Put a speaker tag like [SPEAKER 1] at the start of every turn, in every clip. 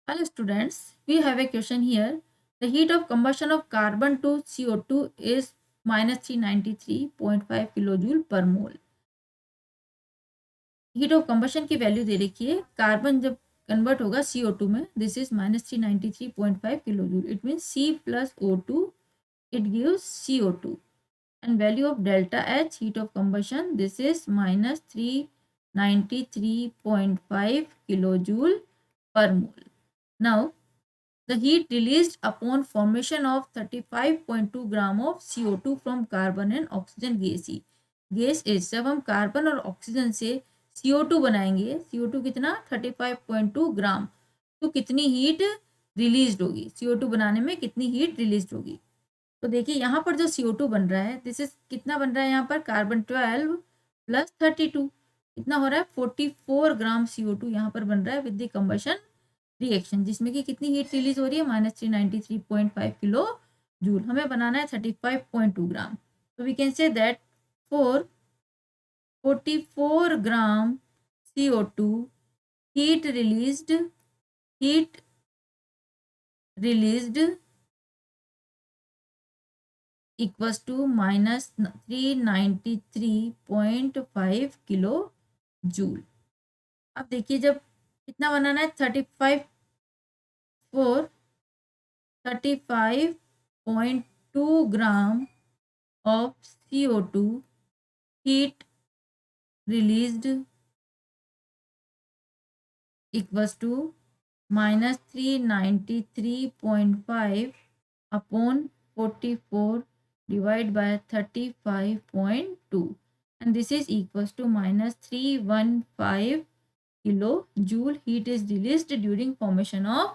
[SPEAKER 1] Hello students, we have a question here. The heat of combustion of carbon to CO2 is minus 393.5 kilojoule per mole. Heat of combustion की value दे रखी है, carbon जब convert होगा CO2 में, this is minus 393.5 kilojoule. It mean C plus O2, it gives CO2. And value of delta H, heat of combustion, this is minus 393.5 kilojoule per mole. Now, the heat released upon formation of 35.2 gram of CO2 from carbon and oxygen gas E. Gas as जब हम carbon और oxygen से CO2 बनाएंगे, CO2 कितना 35.2 gram, तो कितनी heat release होगी, CO2 बनाने में कितनी हीट रिलीज होगी. तो देखिए यहाँ पर जो CO2 बन रहा है, दिस इज कितना बन रहा है, यहाँ पर कार्बन 12 प्लस 32 कितना हो रहा है 44 ग्राम CO2 यहाँ पर बन रहा है विद द कंबशन रिएक्शन, जिसमें कि कितनी हीट रिलीज हो रही है माइनस 393.5 किलो जूल. हमें बनाना है 35.2 ग्राम. तो we can say that for 44 gram CO2 heat released equals to minus 393.5 kilo joule. अब देखिए जब कितना बनाना है 35.2 gram of CO2 heat released equals to minus 393.5 upon 44 divided by 35.2, and this is equals to minus 315 kilojoule heat is released during formation of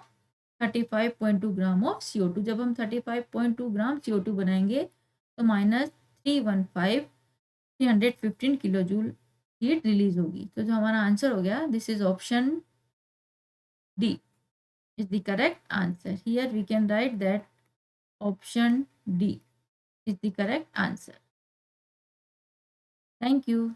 [SPEAKER 1] 35.2 gram of CO2. जब हम 35.2 ग्राम CO2 बनाएंगे तो minus 315 kilo joule heat release होगी. तो जो हमारा answer हो गया, this is option D is the correct answer. Here we can write that option D is the correct answer. Thank you.